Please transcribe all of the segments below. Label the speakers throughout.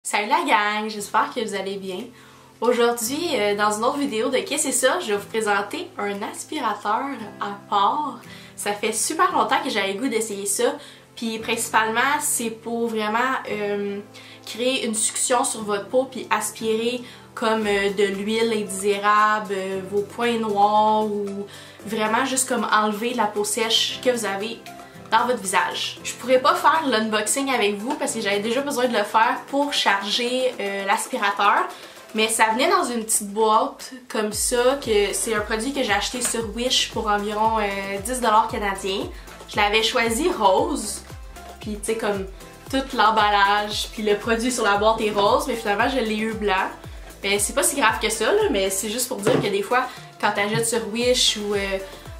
Speaker 1: Salut la gang, j'espère que vous allez bien. Aujourd'hui, dans une autre vidéo de Qu'est-ce que c'est ça, je vais vous présenter un aspirateur à part. Ça fait super longtemps que j'avais le goût d'essayer ça, puis principalement c'est pour vraiment créer une succion sur votre peau puis aspirer comme de l'huile indésirable, vos points noirs ou vraiment juste comme enlever la peau sèche que vous avez dans votre visage. Je pourrais pas faire l'unboxing avec vous parce que j'avais déjà besoin de le faire pour charger l'aspirateur, mais ça venait dans une petite boîte comme ça, que c'est un produit que j'ai acheté sur Wish pour environ 10$ canadiens. Je l'avais choisi rose, puis tu sais comme tout l'emballage, puis le produit sur la boîte est rose, mais finalement je l'ai eu blanc. Ben, c'est pas si grave que ça, là, mais c'est juste pour dire que des fois, quand t'achètes sur Wish ou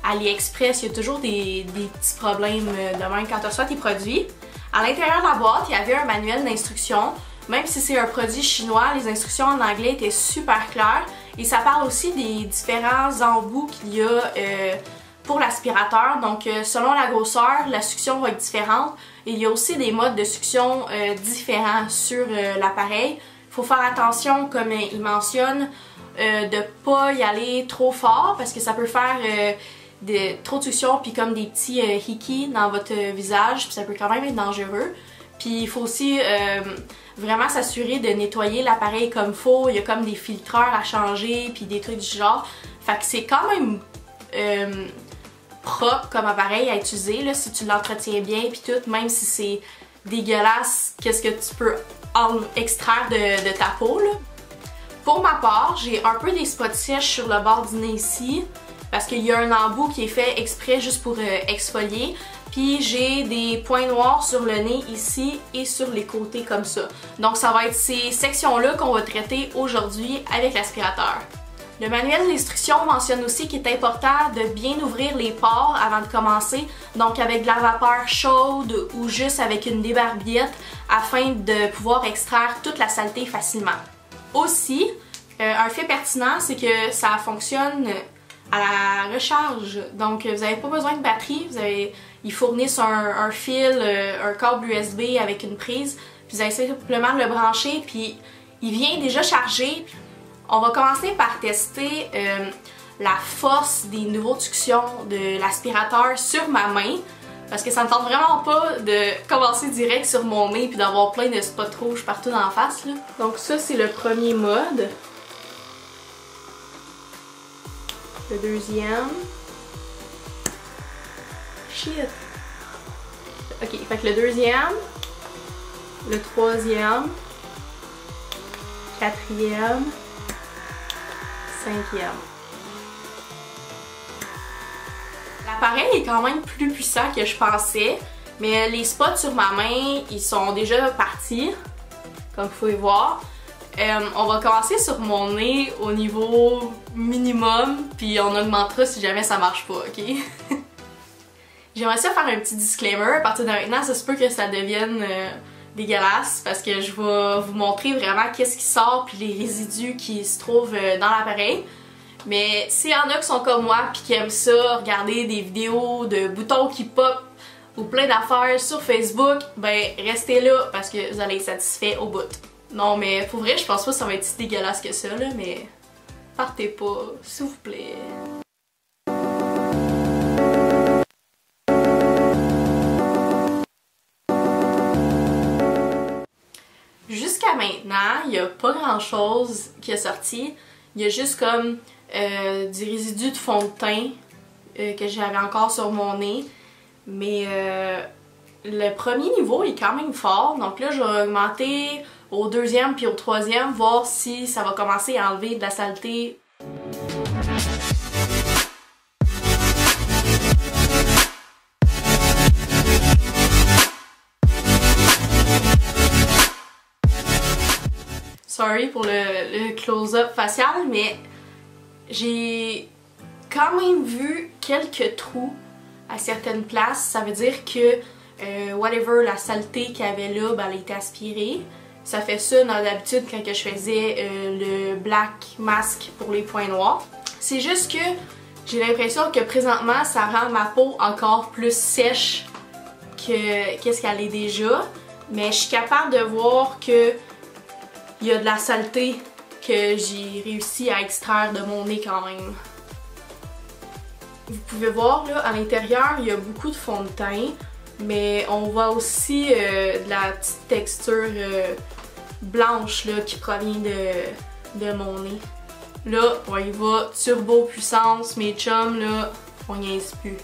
Speaker 1: AliExpress, il y a toujours des petits problèmes de même quand tu reçois tes produits. À l'intérieur de la boîte, il y avait un manuel d'instructions. Même si c'est un produit chinois, les instructions en anglais étaient super claires. Et ça parle aussi des différents embouts qu'il y a pour l'aspirateur. Donc selon la grosseur, la succion va être différente. Et il y a aussi des modes de succion différents sur l'appareil. Il faut faire attention, comme il mentionne, de pas y aller trop fort parce que ça peut faire trop de succion puis comme des petits hickeys dans votre visage, puis ça peut quand même être dangereux. Puis il faut aussi vraiment s'assurer de nettoyer l'appareil comme faut. Il y a comme des filtreurs à changer puis des trucs du genre. Fait que c'est quand même propre comme appareil à utiliser là, si tu l'entretiens bien puis tout, même si c'est dégueulasse, qu'est-ce que tu peux extraire de ta peau là. Pour ma part, j'ai un peu des spots sèches sur le bord du nez ici parce qu'il y a un embout qui est fait exprès juste pour exfolier. Puis j'ai des points noirs sur le nez ici et sur les côtés comme ça. Donc ça va être ces sections-là qu'on va traiter aujourd'hui avec l'aspirateur. Le manuel d'instruction mentionne aussi qu'il est important de bien ouvrir les pores avant de commencer, donc avec de la vapeur chaude ou juste avec une débarbillette afin de pouvoir extraire toute la saleté facilement. Aussi, un fait pertinent, c'est que ça fonctionne à la recharge. Donc, vous n'avez pas besoin de batterie. Ils fournissent un fil, un câble USB avec une prise. Puis vous allez simplement le brancher, puis il vient déjà chargé. On va commencer par tester la force des niveaux de succion de l'aspirateur sur ma main. Parce que ça me tente vraiment pas de commencer direct sur mon nez puis d'avoir plein de spots rouges partout dans la face là. Donc ça c'est le premier mode. Le deuxième. Shit. Ok, fait que le deuxième. Le troisième. Quatrième. Cinquième. L'appareil est quand même plus puissant que je pensais, mais les spots sur ma main, ils sont déjà partis, comme vous pouvez voir. On va commencer sur mon nez au niveau minimum, puis on augmentera si jamais ça marche pas, ok? J'aimerais ça faire un petit disclaimer. À partir de maintenant, ça se peut que ça devienne dégueulasse, parce que je vais vous montrer vraiment qu'est-ce qui sort puis les résidus qui se trouvent dans l'appareil. Mais s'il y en a qui sont comme moi pis qui aiment ça, regarder des vidéos de boutons qui pop ou plein d'affaires sur Facebook, ben restez là parce que vous allez être satisfait au bout. Non mais pour vrai, je pense pas que ça va être si dégueulasse que ça là, mais partez pas, s'il vous plaît. Jusqu'à maintenant, il n'y a pas grand chose qui est sorti. Il y a juste comme du résidu de fond de teint que j'avais encore sur mon nez. Mais le premier niveau est quand même fort. Donc là, je vais augmenter au deuxième puis au troisième, voir si ça va commencer à enlever de la saleté. Sorry pour le close-up facial, mais j'ai quand même vu quelques trous à certaines places. Ça veut dire que whatever la saleté qu'il y avait là, ben, elle a été aspirée. Ça fait ça dans l'habitude quand je faisais le black mask pour les points noirs. C'est juste que j'ai l'impression que présentement ça rend ma peau encore plus sèche que qu'est-ce qu'elle est déjà. Mais je suis capable de voir que il y a de la saleté que j'ai réussi à extraire de mon nez quand même. Vous pouvez voir là, à l'intérieur, il y a beaucoup de fond de teint, mais on voit aussi de la petite texture blanche là, qui provient de mon nez. Là, on y va turbo puissance, mes chums, là, on niaise plus.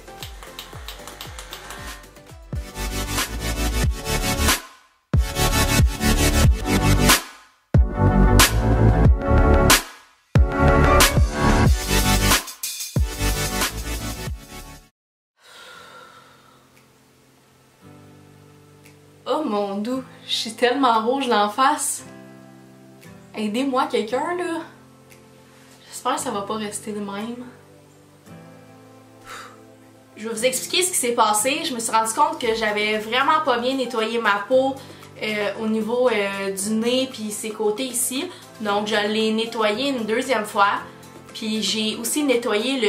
Speaker 1: Oh mon doux, je suis tellement rouge d'en face. Aidez-moi quelqu'un là. J'espère que ça va pas rester de même. Je vais vous expliquer ce qui s'est passé. Je me suis rendu compte que j'avais vraiment pas bien nettoyé ma peau au niveau du nez puis ses côtés ici. Donc je l'ai nettoyé une deuxième fois. Puis j'ai aussi nettoyé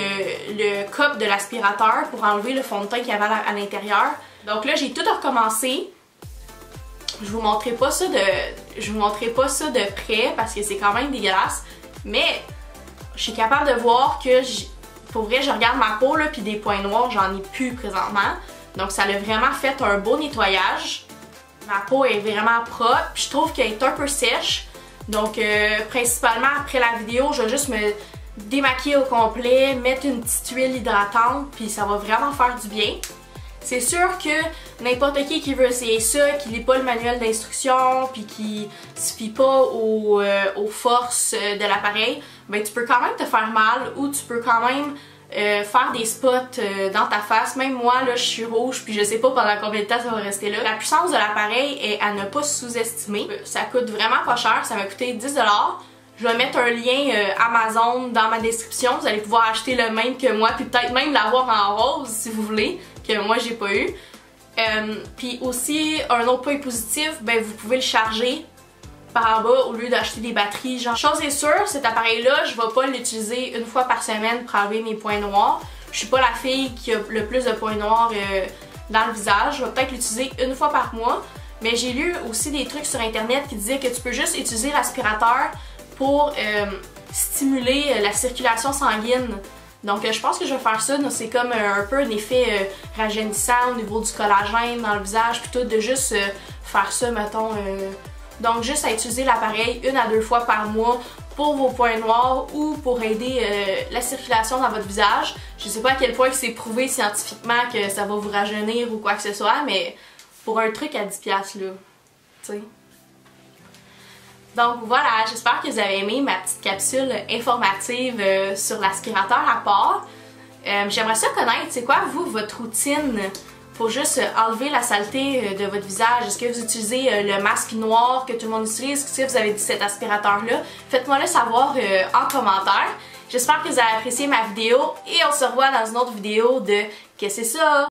Speaker 1: le cup de l'aspirateur pour enlever le fond de teint qu'il y avait à l'intérieur. Donc là j'ai tout recommencé. Je vous montrerai pas ça de près parce que c'est quand même dégueulasse. Mais je suis capable de voir que pour vrai je regarde ma peau là puis des points noirs j'en ai plus présentement. Donc ça a vraiment fait un beau nettoyage. Ma peau est vraiment propre. Puis je trouve qu'elle est un peu sèche. Donc principalement après la vidéo je vais juste me démaquiller au complet, mettre une petite huile hydratante puis ça va vraiment faire du bien. C'est sûr que n'importe qui veut essayer ça, qui lit pas le manuel d'instruction puis qui se fie pas aux forces de l'appareil, ben tu peux quand même te faire mal ou tu peux quand même faire des spots dans ta face. Même moi là je suis rouge puis je sais pas pendant combien de temps ça va rester là. La puissance de l'appareil est à ne pas sous-estimer. Ça coûte vraiment pas cher, ça m'a coûté 10$. Je vais mettre un lien Amazon dans ma description. Vous allez pouvoir acheter le même que moi puis peut-être même l'avoir en rose si vous voulez, que moi j'ai pas eu. Puis aussi, un autre point positif, ben vous pouvez le charger par en bas au lieu d'acheter des batteries. Genre, chose est sûre, cet appareil-là, je vais pas l'utiliser une fois par semaine pour enlever mes points noirs. Je suis pas la fille qui a le plus de points noirs dans le visage. Je vais peut-être l'utiliser une fois par mois. Mais j'ai lu aussi des trucs sur internet qui disaient que tu peux juste utiliser l'aspirateur pour stimuler la circulation sanguine. Donc je pense que je vais faire ça, c'est comme un peu un effet rajeunissant au niveau du collagène dans le visage, plutôt de juste faire ça, mettons. Donc juste à utiliser l'appareil 1 à 2 fois par mois pour vos points noirs ou pour aider la circulation dans votre visage. Je sais pas à quel point c'est prouvé scientifiquement que ça va vous rajeunir ou quoi que ce soit, mais pour un truc à 10$ là, tu sais. Donc voilà, j'espère que vous avez aimé ma petite capsule informative sur l'aspirateur à pores. J'aimerais ça connaître, c'est quoi vous, votre routine pour juste enlever la saleté de votre visage? Est-ce que vous utilisez le masque noir que tout le monde utilise? Si vous avez dit cet aspirateur-là, faites-moi le savoir en commentaire. J'espère que vous avez apprécié ma vidéo et on se revoit dans une autre vidéo de Qu'est-ce que c'est ça?